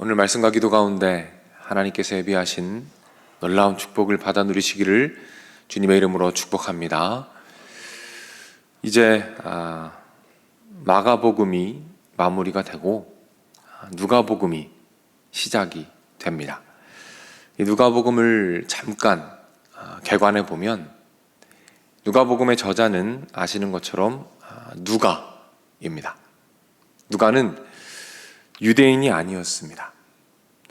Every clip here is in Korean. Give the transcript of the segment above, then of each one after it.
오늘 말씀과 기도 가운데 하나님께서 예비하신 놀라운 축복을 받아 누리시기를 주님의 이름으로 축복합니다. 이제 마가복음이 마무리가 되고 누가복음이 시작이 됩니다. 이 누가복음을 잠깐 개관해 보면 누가복음의 저자는 아시는 것처럼 누가입니다. 누가는 유대인이 아니었습니다.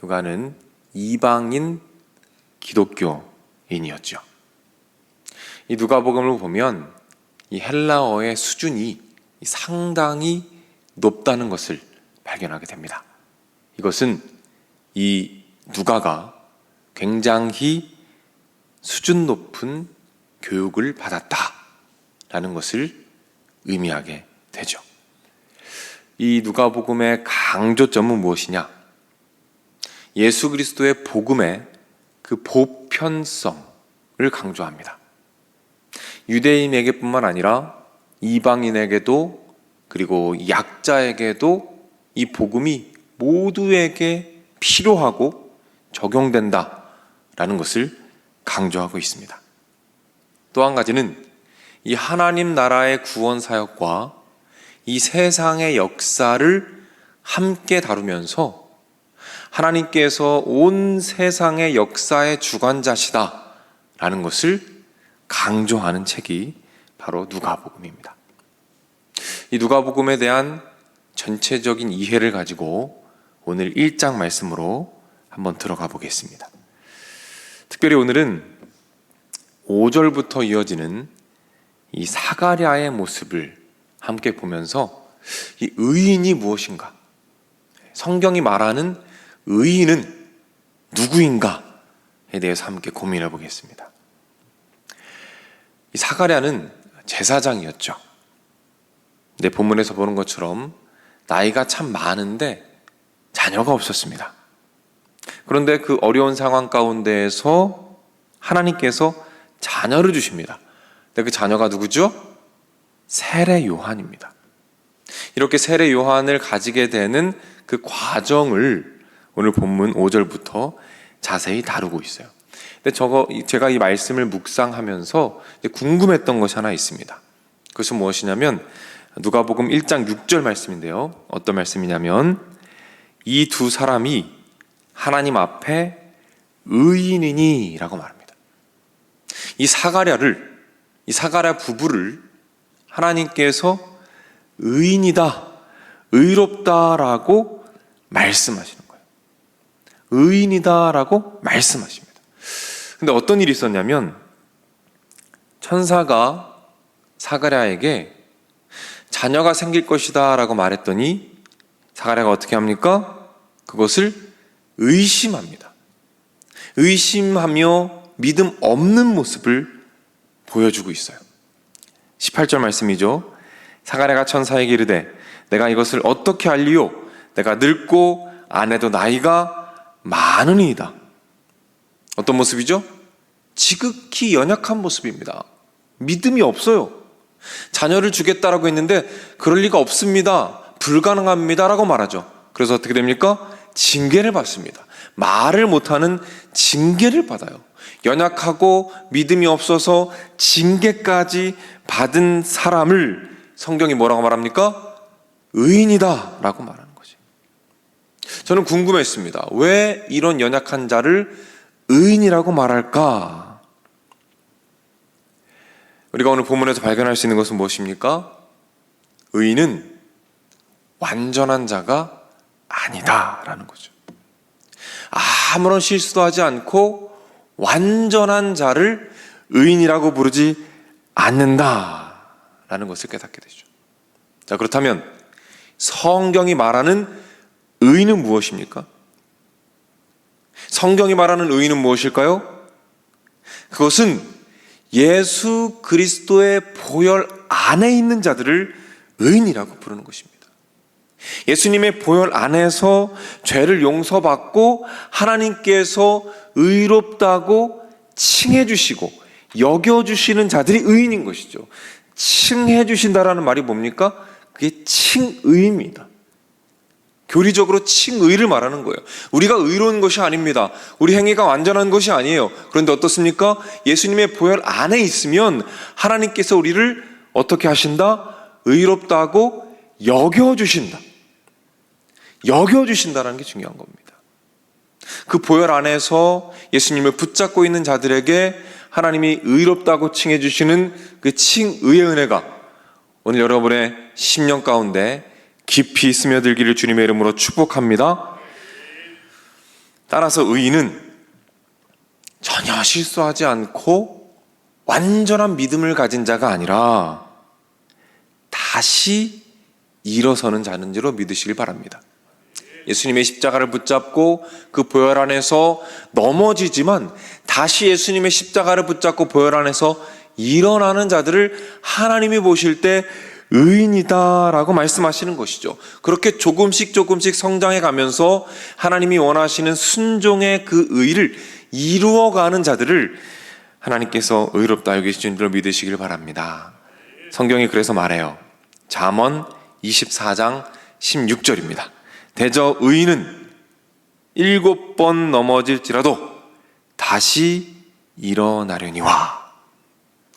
누가는 이방인 기독교인이었죠. 이 누가복음을 보면 이 헬라어의 수준이 상당히 높다는 것을 발견하게 됩니다. 이것은 이 누가가 굉장히 수준 높은 교육을 받았다라는 것을 의미하게 되죠. 이 누가복음의 강조점은 무엇이냐? 예수 그리스도의 복음의 그 보편성을 강조합니다. 유대인에게뿐만 아니라 이방인에게도 그리고 약자에게도 이 복음이 모두에게 필요하고 적용된다라는 것을 강조하고 있습니다. 또 한 가지는 이 하나님 나라의 구원 사역과 이 세상의 역사를 함께 다루면서 하나님께서 온 세상의 역사의 주관자시다라는 것을 강조하는 책이 바로 누가복음입니다. 이 누가복음에 대한 전체적인 이해를 가지고 오늘 1장 말씀으로 한번 들어가 보겠습니다. 특별히 오늘은 5절부터 이어지는 이 사가랴의 모습을 함께 보면서 이 의인이 무엇인가? 성경이 말하는 의인은 누구인가에 대해서 함께 고민해 보겠습니다. 이 사가랴는 제사장이었죠. 근데 본문에서 보는 것처럼 나이가 참 많은데 자녀가 없었습니다. 그런데 그 어려운 상황 가운데에서 하나님께서 자녀를 주십니다. 근데 그 자녀가 누구죠? 세례 요한입니다. 이렇게 세례 요한을 가지게 되는 그 과정을 오늘 본문 5절부터 자세히 다루고 있어요. 근데 제가 이 말씀을 묵상하면서 궁금했던 것이 하나 있습니다. 그것은 무엇이냐면 누가복음 1장 6절 말씀인데요. 어떤 말씀이냐면 이 두 사람이 하나님 앞에 의인이니 라고 말합니다. 이 사가랴 부부를 하나님께서 의인이다, 의롭다라고 말씀하시는 거예요. 의인이다라고 말씀하십니다. 근데 어떤 일이 있었냐면 천사가 사가랴에게 자녀가 생길 것이다 라고 말했더니 사가랴가 어떻게 합니까? 그것을 의심합니다. 의심하며 믿음 없는 모습을 보여주고 있어요. 18절 말씀이죠. 사가랴가 천사에게 이르되 내가 이것을 어떻게 알리요? 내가 늙고 아내도 나이가 많으니이다. 어떤 모습이죠? 지극히 연약한 모습입니다. 믿음이 없어요. 자녀를 주겠다라고 했는데 그럴 리가 없습니다. 불가능합니다 라고 말하죠. 그래서 어떻게 됩니까? 징계를 받습니다. 말을 못하는 징계를 받아요. 연약하고 믿음이 없어서 징계까지 받은 사람을 성경이 뭐라고 말합니까? 의인이다 라고 말하는 거지. 저는 궁금했습니다. 왜 이런 연약한 자를 의인이라고 말할까? 우리가 오늘 본문에서 발견할 수 있는 것은 무엇입니까? 의인은 완전한 자가 아니다라는 거죠. 아무런 실수도 하지 않고 완전한 자를 의인이라고 부르지 않는다라는 것을 깨닫게 되죠. 자, 그렇다면 성경이 말하는 의인은 무엇입니까? 성경이 말하는 의인은 무엇일까요? 그것은 예수 그리스도의 보혈 안에 있는 자들을 의인이라고 부르는 것입니다. 예수님의 보혈 안에서 죄를 용서받고 하나님께서 의롭다고 칭해 주시고 여겨 주시는 자들이 의인인 것이죠. 칭해 주신다라는 말이 뭡니까? 그게 칭의입니다. 교리적으로 칭의를 말하는 거예요. 우리가 의로운 것이 아닙니다. 우리 행위가 완전한 것이 아니에요. 그런데 어떻습니까? 예수님의 보혈 안에 있으면 하나님께서 우리를 어떻게 하신다? 의롭다고 여겨주신다. 여겨주신다는 게 중요한 겁니다. 그 보혈 안에서 예수님을 붙잡고 있는 자들에게 하나님이 의롭다고 칭해 주시는 그 칭의의 은혜가 오늘 여러분의 심령 가운데 깊이 스며들기를 주님의 이름으로 축복합니다. 따라서 의인은 전혀 실수하지 않고 완전한 믿음을 가진 자가 아니라 다시 일어서는 자는 줄로 믿으시길 바랍니다. 예수님의 십자가를 붙잡고 그 보혈 안에서 넘어지지만 다시 예수님의 십자가를 붙잡고 보혈 안에서 일어나는 자들을 하나님이 보실 때 의인이다라고 말씀하시는 것이죠. 그렇게 조금씩 성장해 가면서 하나님이 원하시는 순종의 그 의를 이루어가는 자들을 하나님께서 의롭다 여기시는 줄로 믿으시길 바랍니다. 성경이 그래서 말해요. 잠언 24장 16절입니다. 대저 의인은 7번 넘어질지라도 다시 일어나려니와.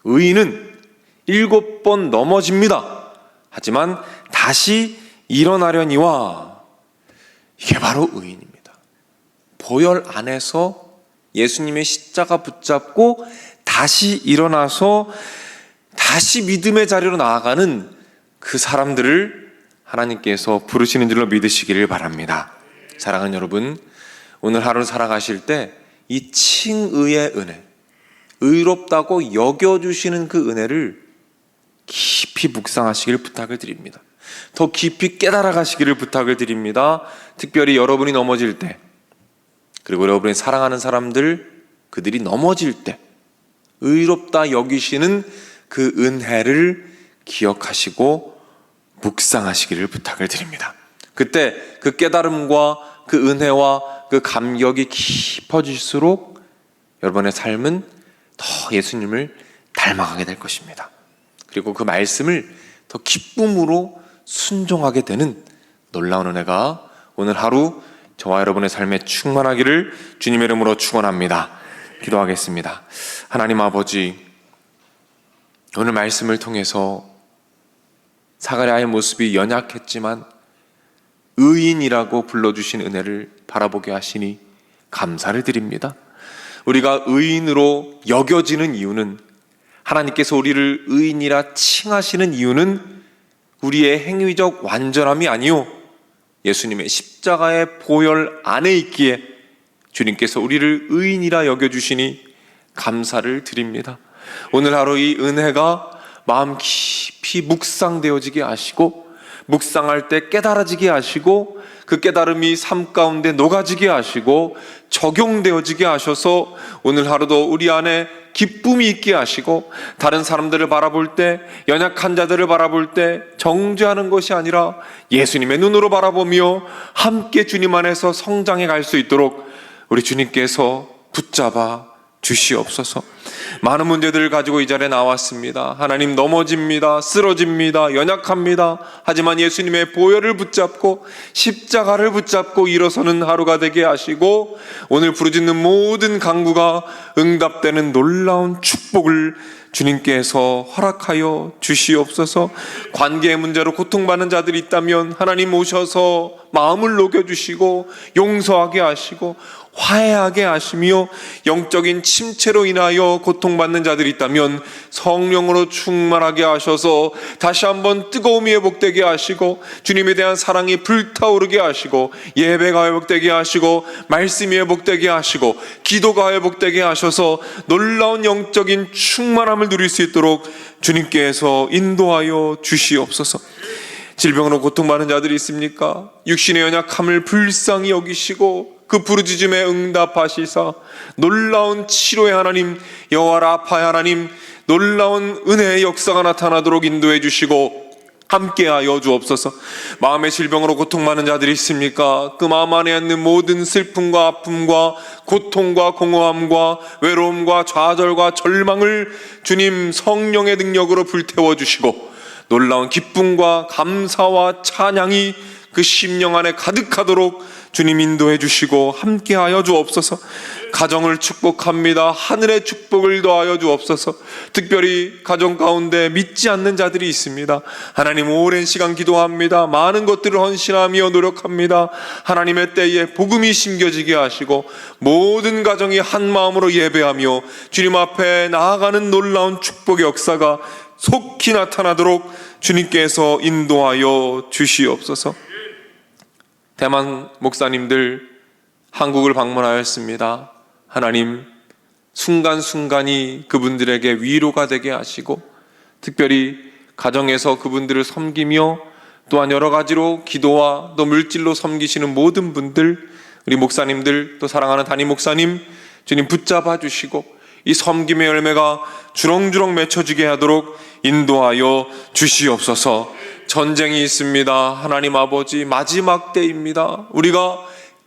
의인은 7번 넘어집니다. 하지만 다시 일어나려니와. 이게 바로 의인입니다. 보혈 안에서 예수님의 십자가 붙잡고 다시 일어나서 다시 믿음의 자리로 나아가는 그 사람들을 하나님께서 부르시는 줄로 믿으시기를 바랍니다. 사랑하는 여러분, 오늘 하루 살아가실 때 이 칭의의 은혜, 의롭다고 여겨주시는 그 은혜를 깊이 묵상하시길 부탁을 드립니다. 더 깊이 깨달아 가시기를 부탁을 드립니다. 특별히 여러분이 넘어질 때, 그리고 여러분이 사랑하는 사람들, 그들이 넘어질 때 의롭다 여기시는 그 은혜를 기억하시고 묵상하시기를 부탁을 드립니다. 그때 그 깨달음과 그 은혜와 그 감격이 깊어질수록 여러분의 삶은 더 예수님을 닮아가게 될 것입니다. 그리고 그 말씀을 더 기쁨으로 순종하게 되는 놀라운 은혜가 오늘 하루 저와 여러분의 삶에 충만하기를 주님의 이름으로 축원합니다. 기도하겠습니다. 하나님 아버지, 오늘 말씀을 통해서 사가랴의 모습이 연약했지만 의인이라고 불러주신 은혜를 바라보게 하시니 감사를 드립니다. 우리가 의인으로 여겨지는 이유는, 하나님께서 우리를 의인이라 칭하시는 이유는 우리의 행위적 완전함이 아니요 예수님의 십자가의 보혈 안에 있기에 주님께서 우리를 의인이라 여겨주시니 감사를 드립니다. 오늘 하루 이 은혜가 마음 깊이 묵상되어지게 하시고, 묵상할 때 깨달아지게 하시고, 그 깨달음이 삶 가운데 녹아지게 하시고 적용되어지게 하셔서 오늘 하루도 우리 안에 기쁨이 있게 하시고, 다른 사람들을 바라볼 때, 연약한 자들을 바라볼 때 정죄하는 것이 아니라 예수님의 눈으로 바라보며 함께 주님 안에서 성장해 갈 수 있도록 우리 주님께서 붙잡아 주시옵소서. 많은 문제들을 가지고 이 자리에 나왔습니다. 하나님, 넘어집니다. 쓰러집니다. 연약합니다. 하지만 예수님의 보혈을 붙잡고 십자가를 붙잡고 일어서는 하루가 되게 하시고, 오늘 부르짖는 모든 간구가 응답되는 놀라운 축복을 주님께서 허락하여 주시옵소서. 관계의 문제로 고통받는 자들이 있다면 하나님 오셔서 마음을 녹여주시고 용서하게 하시고 화해하게 하시며, 영적인 침체로 인하여 고통받는 자들이 있다면 성령으로 충만하게 하셔서 다시 한번 뜨거움이 회복되게 하시고, 주님에 대한 사랑이 불타오르게 하시고, 예배가 회복되게 하시고, 말씀이 회복되게 하시고, 기도가 회복되게 하셔서 놀라운 영적인 충만함을 누릴 수 있도록 주님께서 인도하여 주시옵소서. 질병으로 고통받는 자들이 있습니까? 육신의 연약함을 불쌍히 여기시고 그 부르짖음에 응답하시사 놀라운 치료의 하나님, 여호와 라파의 하나님, 놀라운 은혜의 역사가 나타나도록 인도해 주시고 함께하여 주옵소서. 마음의 질병으로 고통받는 자들이 있습니까? 그 마음 안에 있는 모든 슬픔과 아픔과 고통과 공허함과 외로움과 좌절과 절망을 주님 성령의 능력으로 불태워 주시고 놀라운 기쁨과 감사와 찬양이 그 심령 안에 가득하도록 주님 인도해 주시고 함께하여 주옵소서. 가정을 축복합니다. 하늘의 축복을 더하여 주옵소서. 특별히 가정 가운데 믿지 않는 자들이 있습니다. 하나님, 오랜 시간 기도합니다. 많은 것들을 헌신하며 노력합니다. 하나님의 때에 복음이 심겨지게 하시고 모든 가정이 한 마음으로 예배하며 주님 앞에 나아가는 놀라운 축복의 역사가 속히 나타나도록 주님께서 인도하여 주시옵소서. 대만 목사님들 한국을 방문하였습니다. 하나님, 순간순간이 그분들에게 위로가 되게 하시고 특별히 가정에서 그분들을 섬기며 또한 여러 가지로 기도와 또 물질로 섬기시는 모든 분들, 우리 목사님들, 또 사랑하는 담임 목사님, 주님 붙잡아 주시고 이 섬김의 열매가 주렁주렁 맺혀지게 하도록 인도하여 주시옵소서. 전쟁이 있습니다. 하나님 아버지, 마지막 때입니다. 우리가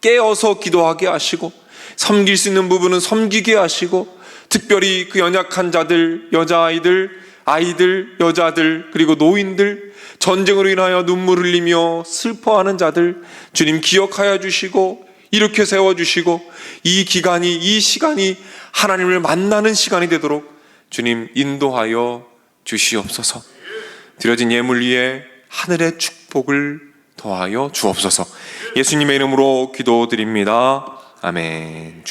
깨어서 기도하게 하시고 섬길 수 있는 부분은 섬기게 하시고 특별히 그 연약한 자들, 여자아이들, 아이들, 여자들, 그리고 노인들, 전쟁으로 인하여 눈물 흘리며 슬퍼하는 자들 주님 기억하여 주시고 이렇게 세워주시고 이 기간이, 이 시간이 하나님을 만나는 시간이 되도록 주님 인도하여 주시옵소서. 드려진 예물 위에 하늘의 축복을 더하여 주옵소서. 예수님의 이름으로 기도드립니다. 아멘.